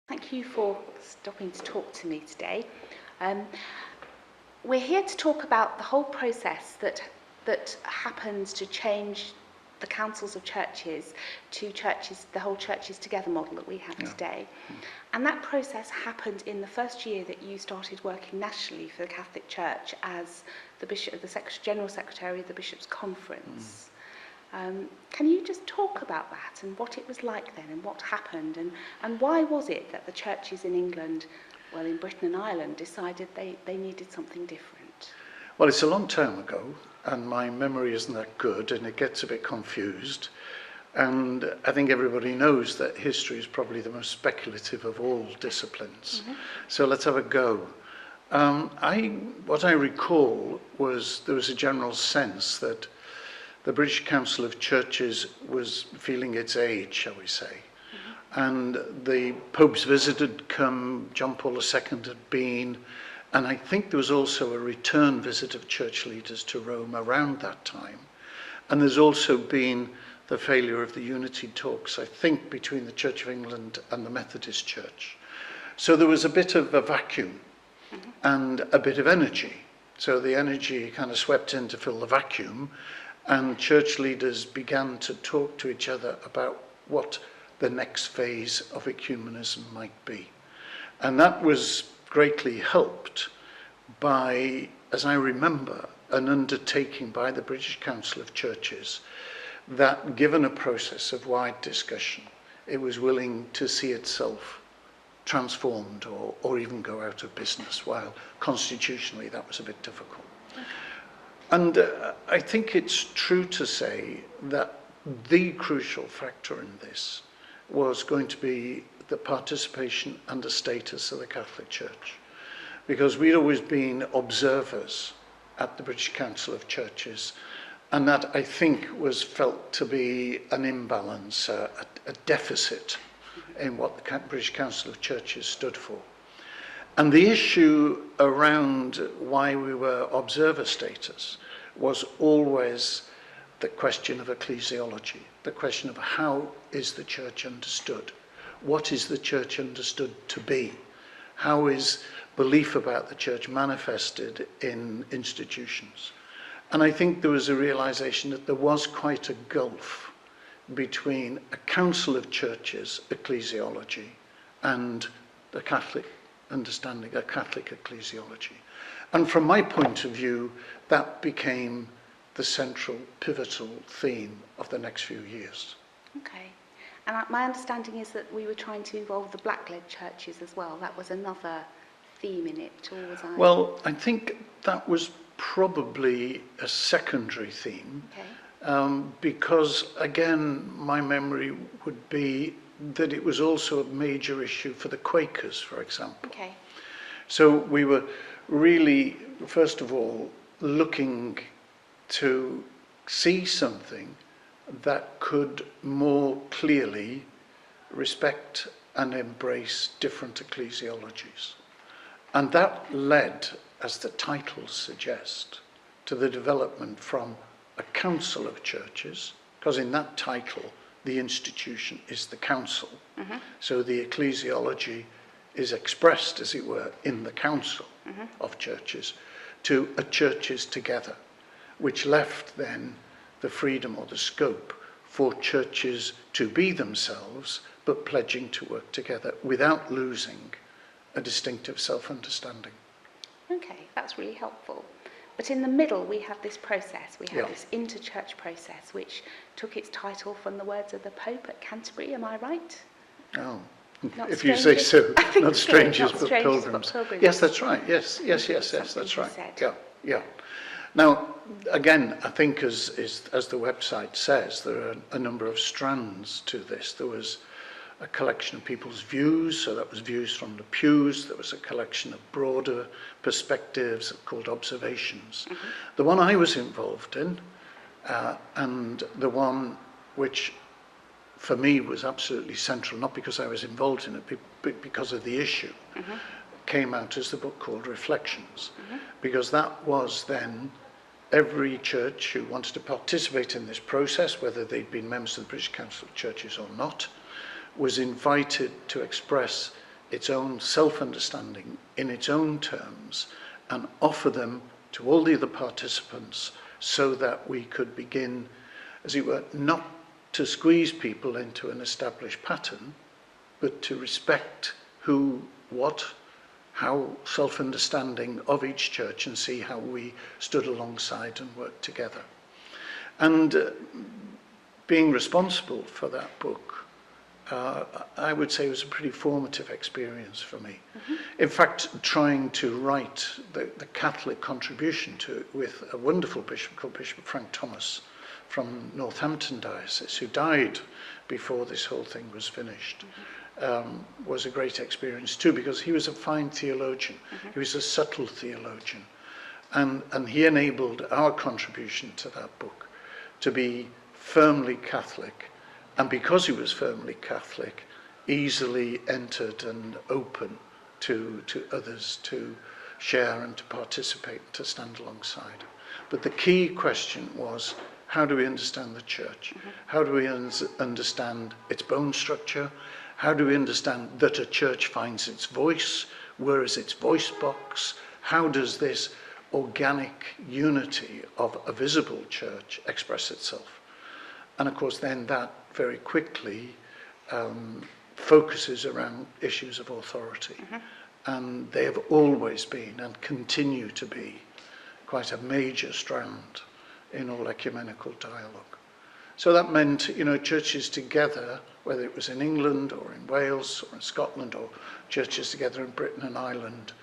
Thank you for stopping to talk to me today. We're here to talk about the whole process that happens to change the councils of churches to churches, the whole churches together model that we have today. And that process happened in the first year that you started working nationally for the Catholic Church as the Bishop, the General Secretary of the Bishops' Conference. Can you just talk about that and what it was like then and what happened and why was it that the churches in England, well, in Britain and Ireland, decided they needed something different? Well, it's a long time ago and my memory isn't that good and it gets a bit confused. And I think everybody knows that history is probably the most speculative of all disciplines. So let's have a go. What I recall was there was a general sense that the British Council of Churches was feeling its age, shall we say. And the Pope's visit had come, John Paul II had been, and I think there was also a return visit of church leaders to Rome around that time. And there's also been the failure of the unity talks, I think, between the Church of England and the Methodist Church. So there was a bit of a vacuum and a bit of energy. So the energy kind of swept in to fill the vacuum, and church leaders began to talk to each other about what the next phase of ecumenism might be. And that was greatly helped by, as I remember, an undertaking by the British Council of Churches that, given a process of wide discussion, it was willing to see itself transformed or even go out of business, while constitutionally that was a bit difficult. And I think it's true to say that the crucial factor in this was going to be the participation and the status of the Catholic Church. Because we'd always been observers at the British Council of Churches, and that I think was felt to be an imbalance, a deficit in what the British Council of Churches stood for. And the issue around why we were observer status was always the question of ecclesiology, the question of how is the church understood? What is the church understood to be? How is belief about the church manifested in institutions? And I think there was a realization that there was quite a gulf between a council of churches ecclesiology and the Catholic understanding, a Catholic ecclesiology. And from my point of view, that became the central, pivotal theme of the next few years. Okay. And my understanding is that we were trying to involve the black-led churches as well. That was another theme in it, or was I? Well, I think that was probably a secondary theme. Okay. Because, again, my memory would be that it was also a major issue for the Quakers, for example. Okay. So we were really, first of all, looking to see something that could more clearly respect and embrace different ecclesiologies. And that led, as the titles suggest, to the development from a council of churches, because in that title, the institution is the council. So the ecclesiology is expressed, as it were, in the council of churches, to a churches together, which left then the freedom or the scope for churches to be themselves, but pledging to work together without losing a distinctive self-understanding. Okay, that's really helpful. But in the middle, we have this process. We have this inter-church process, which took its title from the words of the Pope at Canterbury. Am I right? Oh, Not if strangers. you say so. Not So, strangers, not but strangers, pilgrims. but pilgrims. Yes, that's right. Yes, that's right. Yeah. Now, again, I think as the website says, there are a number of strands to this. There was a collection of people's views, so that was views from the pews. There was a collection of broader perspectives called observations. The one I was involved in, and the one which for me was absolutely central, not because I was involved in it, but because of the issue, came out as the book called Reflections, because that was then every church who wanted to participate in this process, whether they'd been members of the British Council of Churches or not, was invited to express its own self-understanding in its own terms and offer them to all the other participants so that we could begin, as it were, not to squeeze people into an established pattern, but to respect who, what, how self-understanding of each church and see how we stood alongside and worked together. And being responsible for that book, I would say was a pretty formative experience for me. In fact, trying to write the Catholic contribution to it with a wonderful bishop called Bishop Frank Thomas from Northampton Diocese, who died before this whole thing was finished, was a great experience too, because he was a fine theologian. He was a subtle theologian. And he enabled our contribution to that book to be firmly Catholic, and because he was firmly Catholic, easily entered and open to others to share and to participate, to stand alongside. But the key question was, how do we understand the church? How do we understand its bone structure? How do we understand that a church finds its voice? Where is its voice box? How does this organic unity of a visible church express itself? And of course then that very quickly focuses around issues of authority. And they have always been and continue to be quite a major strand in all ecumenical dialogue. So that meant, churches together, whether it was in England or in Wales or in Scotland or churches together in Britain and Ireland,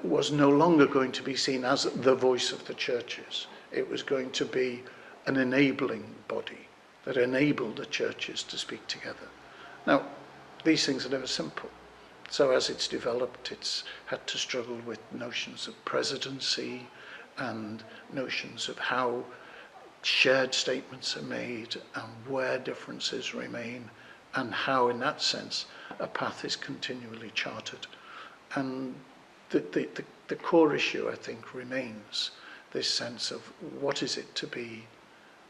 was no longer going to be seen as the voice of the churches. It was going to be an enabling body that enabled the churches to speak together. Now, these things are never simple. So as it's developed, it's had to struggle with notions of presidency and notions of how shared statements are made and where differences remain, and how, in that sense, a path is continually charted. And the core issue, I think, remains this sense of what is it to be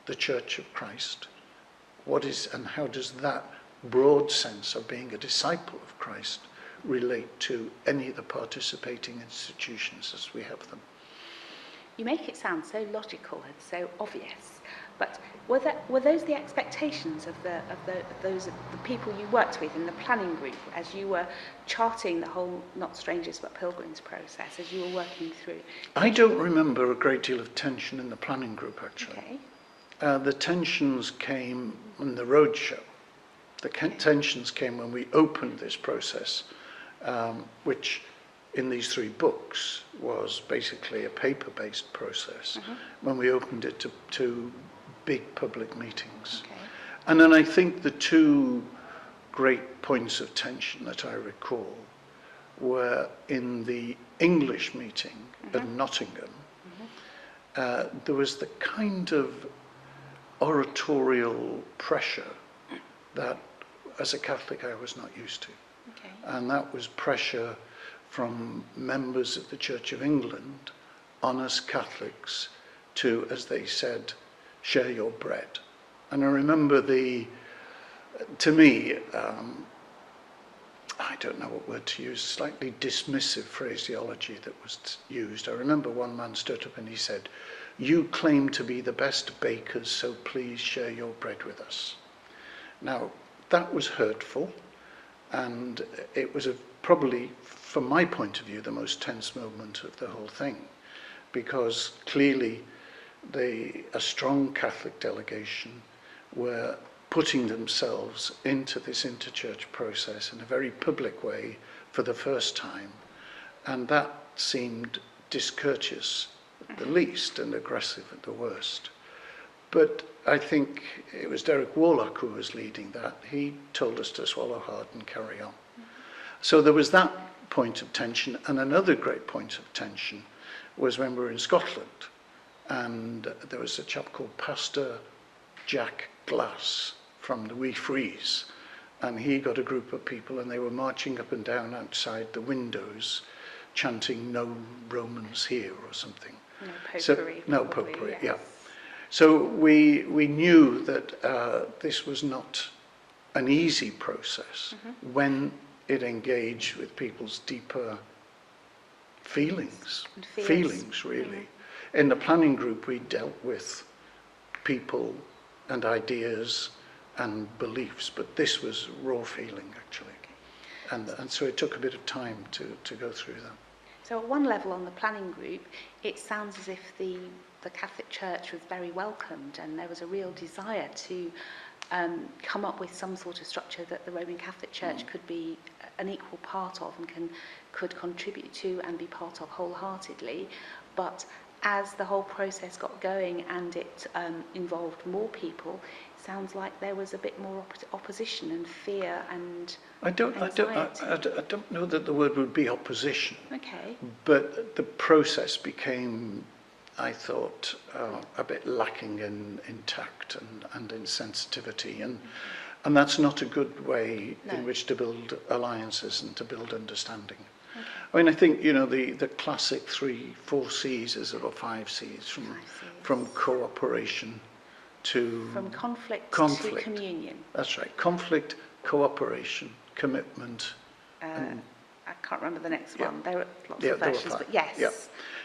the Church of Christ? What is, and how does that broad sense of being a disciple of Christ relate to any of the participating institutions as we have them? You make it sound so logical and so obvious, but were those the expectations of the people you worked with in the planning group as you were charting the whole Not Strangers but Pilgrims process, as you were working through? I don't remember a great deal of tension in the planning group, actually. Okay. The tensions came in the roadshow. The tensions came when we opened this process, which in these 3 books was basically a paper-based process, when we opened it to big public meetings. Okay. And then I think the 2 great points of tension that I recall were in the English meeting at Nottingham. There was the kind of oratorial pressure that, as a Catholic, I was not used to. Okay. And that was pressure from members of the Church of England on us Catholics to, as they said, share your bread. And I remember to me, I don't know what word to use, slightly dismissive phraseology that was used. I remember one man stood up and he said, "You claim to be the best bakers, so please share your bread with us." Now, that was hurtful, and it was probably, from my point of view, the most tense moment of the whole thing, because clearly a strong Catholic delegation were putting themselves into this interchurch process in a very public way for the first time, and that seemed discourteous at the least and aggressive at the worst. But I think it was Derek Warlock who was leading that. He told us to swallow hard and carry on. So there was that point of tension, and another great point of tension was when we were in Scotland, and there was a chap called Pastor Jack Glass from the Wee Frees, and he got a group of people and they were marching up and down outside the windows chanting "No Romans Here" or something. No potpourri. Yeah. So we knew that this was not an easy process when it engaged with people's deeper feelings, And fears. feelings really. In the planning group, we dealt with people and ideas and beliefs, but this was raw feeling actually. And so it took a bit of time to go through that. So at one level on the planning group, it sounds as if the Catholic Church was very welcomed and there was a real desire to come up with some sort of structure that the Roman Catholic Church could be an equal part of and could contribute to and be part of wholeheartedly. But as the whole process got going and it involved more people, it sounds like there was a bit more opposition and fear and anxiety. I don't know that the word would be opposition. Okay. But the process became, I thought, a bit lacking in tact and in sensitivity, and that's not a good way in which to build alliances and to build understanding. Okay. I mean, I think, you know, the classic 4 C's is or 5 C's from cooperation to From conflict to communion. That's right. Conflict, cooperation, commitment. I can't remember the next one. There were lots Yeah, of versions, but yes. Yeah.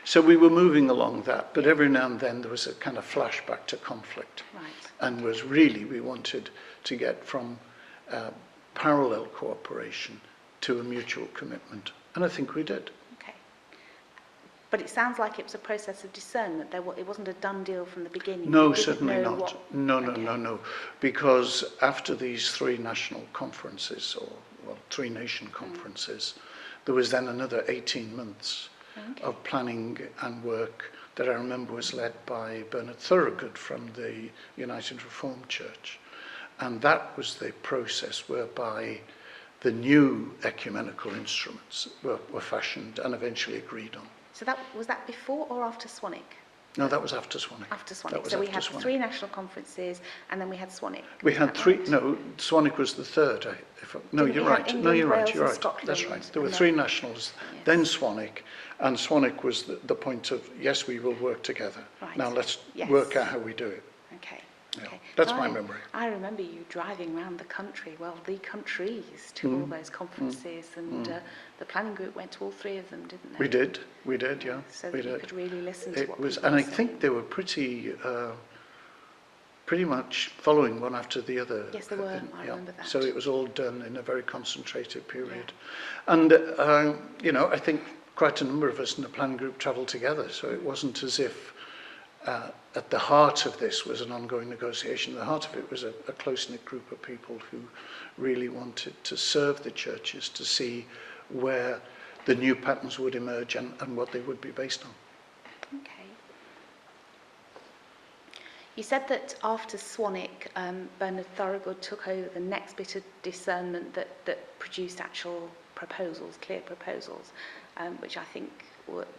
So we were moving along that, but every now and then there was a kind of flashback to conflict. Right. And was really, we wanted to get from parallel cooperation to a mutual commitment. And I think we did. Okay. But it sounds like it was a process of discernment. It wasn't a done deal from the beginning. No, You didn't certainly know not. what- No. Because after these 3 national conferences, or, well, 3 nation conferences, there was then another 18 months of planning and work that I remember was led by Bernard Thorogood from the United Reformed Church. And that was the process whereby the new ecumenical instruments were fashioned and eventually agreed on. So was that before or after Swanwick? No, that was after Swanwick. After Swanwick. So we had 3 national conferences and then we had Swanwick. We had 3, right? no, Swanwick was the 3rd. No, Didn't you're we have right. England, No, you're right. Wales You're and right. Scotland That's right. There were and 3 then- nationals, Yes. then Swanwick, and Swanwick was the point of, yes, we will work together. Right. Now let's Yes. work out how we do it. Okay. Yeah. Okay. That's my memory. I remember you driving around the country, well, the countries, to all those conferences, and the planning group went to all 3 of them, didn't they? We did, yeah. So we that you did. could really listen to It what was, people and were I saying. think they were pretty much following one after the other. Yes, they were. I remember that. So it was all done in a very concentrated period. And, you know, I think quite a number of us in the planning group travelled together, so it wasn't as if at the heart of this was an ongoing negotiation. At the heart of it was a close-knit group of people who really wanted to serve the churches, to see where the new patterns would emerge and what they would be based on. Okay. You said that after Swanwick, Bernard Thorogood took over the next bit of discernment that produced actual proposals, clear proposals, which I think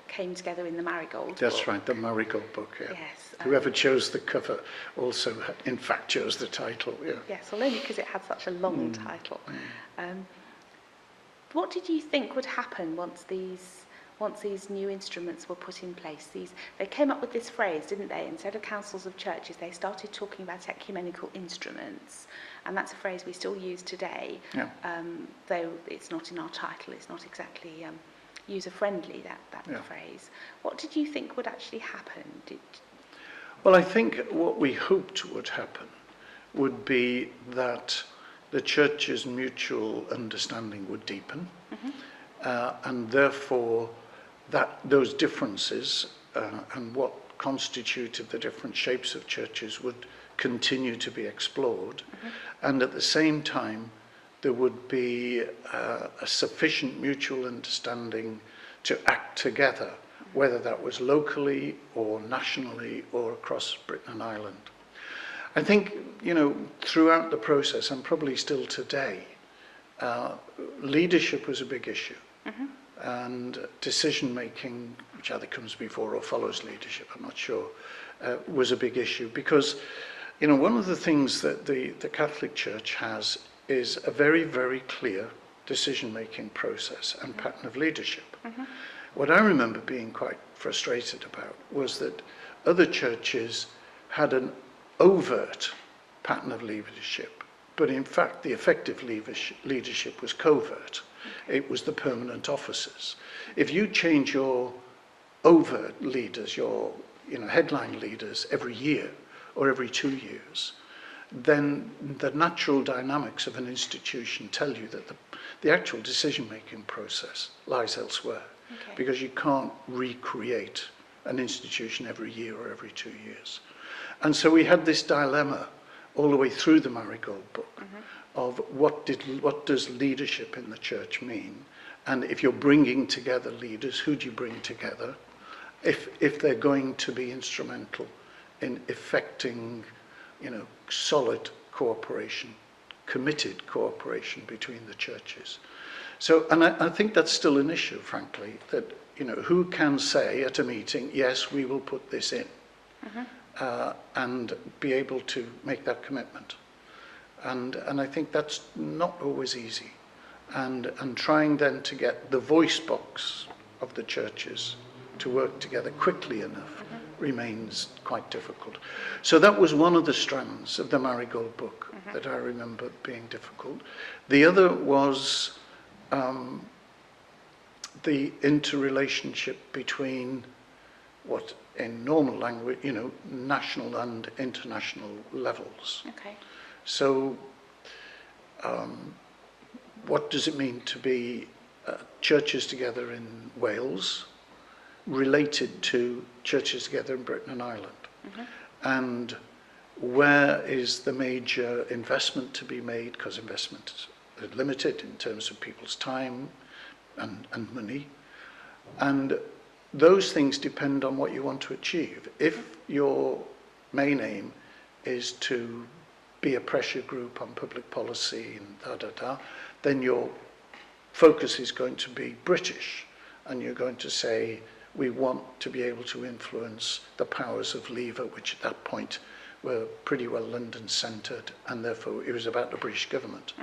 came together in the Marigold That's book. right, the Marigold book, yeah. Yes. Whoever chose the cover also, in fact, chose the title, yeah. Yes, well, only because it had such a long title. What did you think would happen once these new instruments were put in place? They came up with this phrase, didn't they? Instead of councils of churches, they started talking about ecumenical instruments, and that's a phrase we still use today. Yeah. Though it's not in our title, it's not exactly user-friendly, that phrase. What did you think would actually happen? Well, I think what we hoped would happen would be that the church's mutual understanding would deepen, and therefore those differences and what constituted the different shapes of churches would continue to be explored, and at the same time there would be a sufficient mutual understanding to act together, whether that was locally or nationally or across Britain and Ireland. I think, you know, throughout the process, and probably still today, leadership was a big issue. And decision-making, which either comes before or follows leadership, I'm not sure, was a big issue. Because, you know, one of the things that the Catholic Church has is a very, very clear decision-making process and pattern of leadership. What I remember being quite frustrated about was that other churches had an overt pattern of leadership, but in fact the effective leadership was covert. It was the permanent officers. If you change your overt leaders, your headline leaders every year or every 2 years, then the natural dynamics of an institution tell you that the actual decision-making process lies elsewhere, because you can't recreate an institution every year or every 2 years. And so we had this dilemma all the way through the Marigold book of what does leadership in the church mean, and if you're bringing together leaders, who do you bring together if they're going to be instrumental in effecting solid cooperation, committed cooperation between the churches. So, and I think that's still an issue, frankly, that who can say at a meeting, yes, we will put this in, and be able to make that commitment. And I think that's not always easy. And trying then to get the voice box of the churches to work together quickly enough remains quite difficult. So that was one of the strands of the Marigold book that I remember being difficult. The other was the interrelationship between what in normal language, national and international levels. Okay. So what does it mean to be churches together in Wales related to churches together in Britain and Ireland? And where is the major investment to be made, because investment is limited in terms of people's time and money, and those things depend on what you want to achieve. If your main aim is to be a pressure group on public policy and then your focus is going to be British, and you're going to say, we want to be able to influence the powers of Lever, which at that point were pretty well London-centred, and therefore it was about the British government.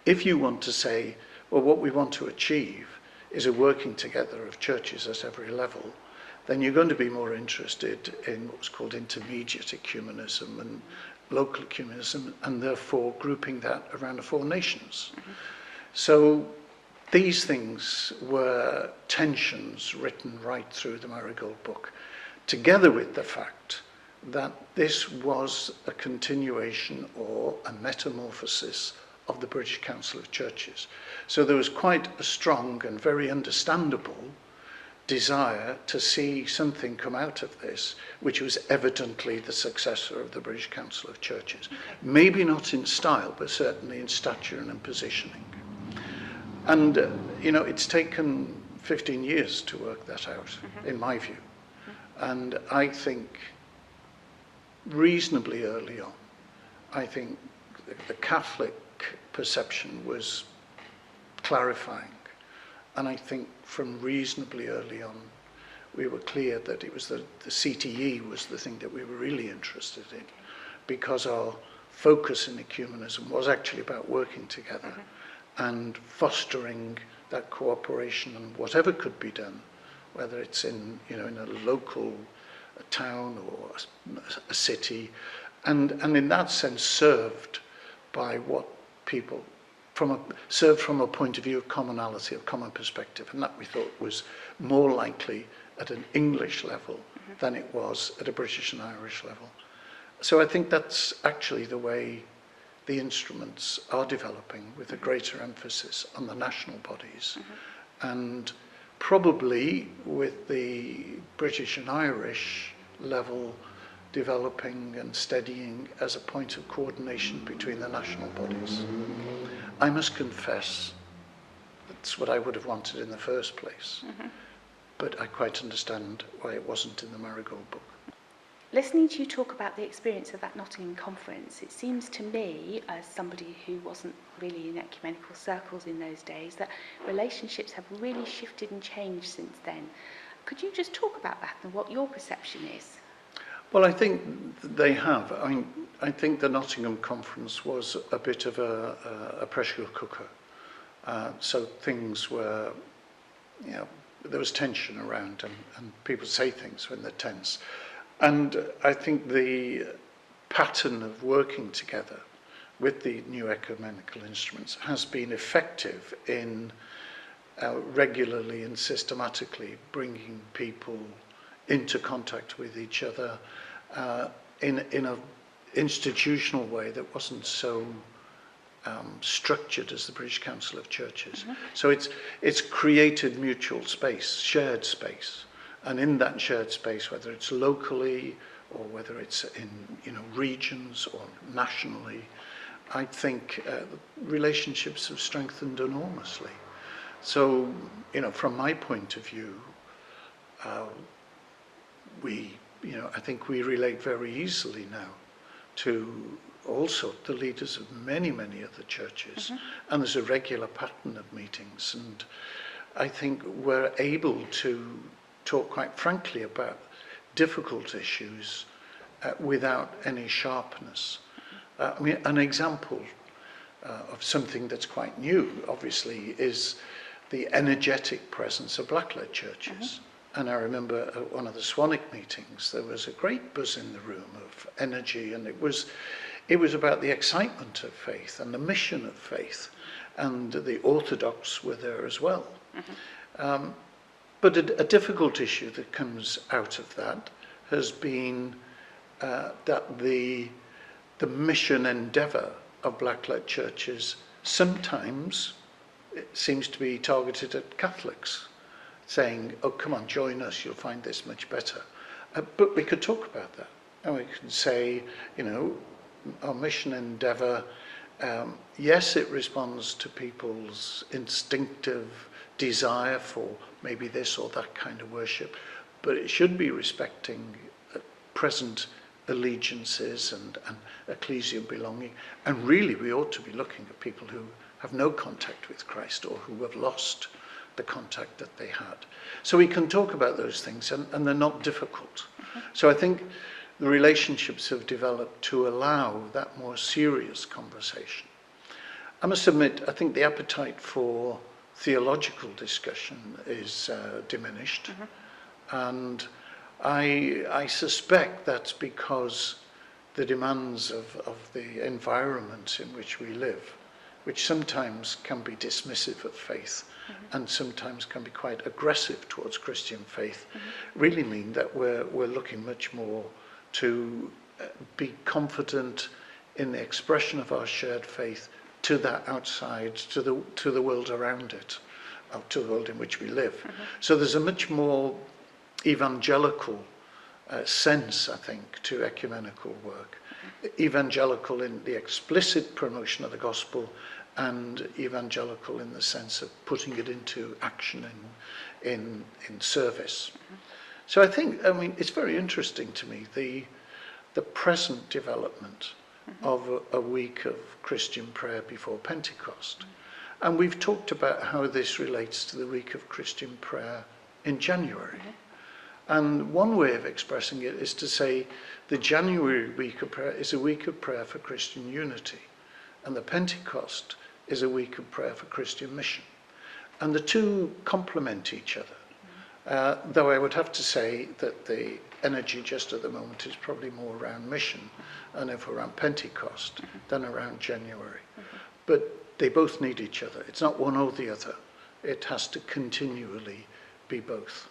If you want to say, well, what we want to achieve is a working together of churches at every level, then you're going to be more interested in what was called intermediate ecumenism and local ecumenism, and therefore grouping that around the four nations. So these things were tensions written right through the Marigold book, together with the fact that this was a continuation or a metamorphosis of the British Council of Churches. So there was quite a strong and very understandable desire to see something come out of this, which was evidently the successor of the British Council of Churches. Maybe not in style, but certainly in stature and in positioning. And, it's taken 15 years to work that out, in my view. And I think reasonably early on, I think the Catholic perception was clarifying. And I think from reasonably early on, we were clear that it was the CTE was the thing that we were really interested in, because our focus in ecumenism was actually about working together and fostering that cooperation and whatever could be done, whether it's in a local town or a city, and in that sense served by what people served from a point of view of commonality, of common perspective, and that we thought was more likely at an English level than it was at a British and Irish level. So I think that's actually the way the instruments are developing, with a greater emphasis on the national bodies, and probably with the British and Irish level developing and steadying as a point of coordination between the national bodies. I must confess, that's what I would have wanted in the first place, but I quite understand why it wasn't in the Marigold book. Listening to you talk about the experience of that Nottingham conference, it seems to me, as somebody who wasn't really in ecumenical circles in those days, that relationships have really shifted and changed since then. Could you just talk about that and what your perception is? Well, I think they have. I think the Nottingham conference was a bit of a pressure cooker. So things were, there was tension around, and people say things when they're tense. And I think the pattern of working together with the new ecumenical instruments, has been effective in regularly and systematically bringing people into contact with each other in an institutional way that wasn't so structured as the British Council of Churches. So it's created mutual space, shared space, and in that shared space, whether it's locally or whether it's in regions or nationally, I think relationships have strengthened enormously. So, from my point of view, I think we relate very easily now to also the leaders of many, many other churches. And there's a regular pattern of meetings. And I think we're able to talk quite frankly about difficult issues without any sharpness. An example of something that's quite new, obviously, is the energetic presence of black-led churches. And I remember at one of the Swanwick meetings, there was a great buzz in the room of energy, and it was about the excitement of faith and the mission of faith, and the Orthodox were there as well. But a difficult issue that comes out of that has been that the mission endeavour of black-led churches sometimes it seems to be targeted at Catholics, saying, oh, come on, join us, you'll find this much better. But we could talk about that. And we could say, our mission endeavour, yes, it responds to people's instinctive desire for maybe this or that kind of worship, but it should be respecting present allegiances and ecclesial belonging. And really, we ought to be looking at people who have no contact with Christ or who have lost the contact that they had. So we can talk about those things, and they're not difficult. So I think the relationships have developed to allow that more serious conversation. I must admit, I think the appetite for theological discussion is diminished, and I suspect that's because the demands of the environment in which we live, which sometimes can be dismissive of faith and sometimes can be quite aggressive towards Christian faith, really mean that we're looking much more to be confident in the expression of our shared faith to that outside, to the world around it, or to the world in which we live. So there's a much more evangelical sense, I think, to ecumenical work. Evangelical in the explicit promotion of the gospel, and evangelical in the sense of putting it into action in service. So I think, it's very interesting to me, the present development of a week of Christian prayer before Pentecost. And we've talked about how this relates to the week of Christian prayer in January. And one way of expressing it is to say the January week of prayer is a week of prayer for Christian unity, and the Pentecost is a week of prayer for Christian mission. And the two complement each other. Though I would have to say that the energy just at the moment is probably more around mission and if around Pentecost than around January. But they both need each other. It's not one or the other. It has to continually be both.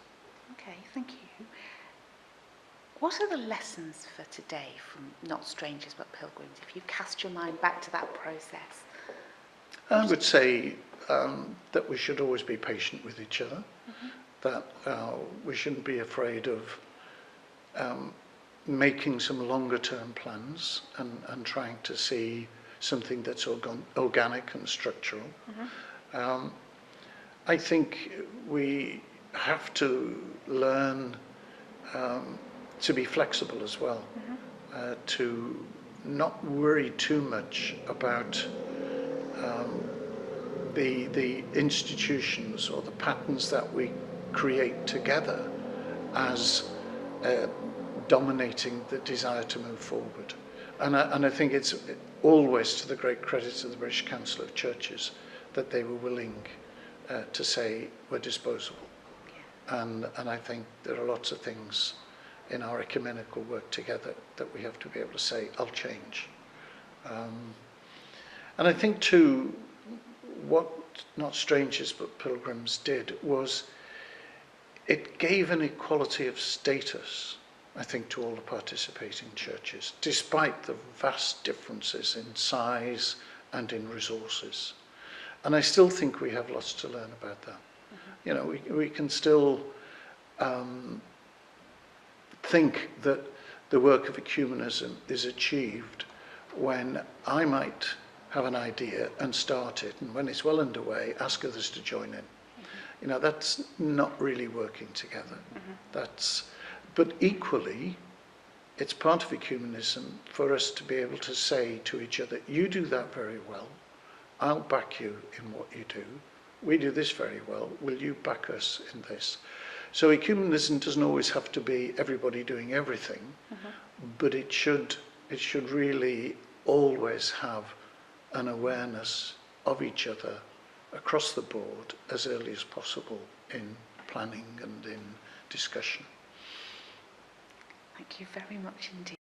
Okay, thank you. What are the lessons for today from Not Strangers but Pilgrims, if you cast your mind back to that process? I would say that we should always be patient with each other, that we shouldn't be afraid of making some longer term plans and trying to see something that's organic and structural. I think we have to learn to be flexible as well, to not worry too much about the institutions or the patterns that we create together as dominating the desire to move forward. And I think it's always to the great credit of the British Council of Churches that they were willing to say we're disposable. And I think there are lots of things in our ecumenical work together that we have to be able to say, I'll change. And I think too, what not strangers but Pilgrims did was it gave an equality of status, I think, to all the participating churches, despite the vast differences in size and in resources. And I still think we have lots to learn about that. Mm-hmm. You know, we can still think that the work of ecumenism is achieved when I might have an idea and start it, and when it's well underway, ask others to join in. Mm-hmm. You know, that's not really working together. Mm-hmm. But equally, it's part of ecumenism for us to be able to say to each other, you do that very well, I'll back you in what you do. We do this very well, will you back us in this? So ecumenism doesn't always have to be everybody doing everything, mm-hmm. but it should really always have an awareness of each other across the board as early as possible in planning and in discussion. Thank you very much indeed.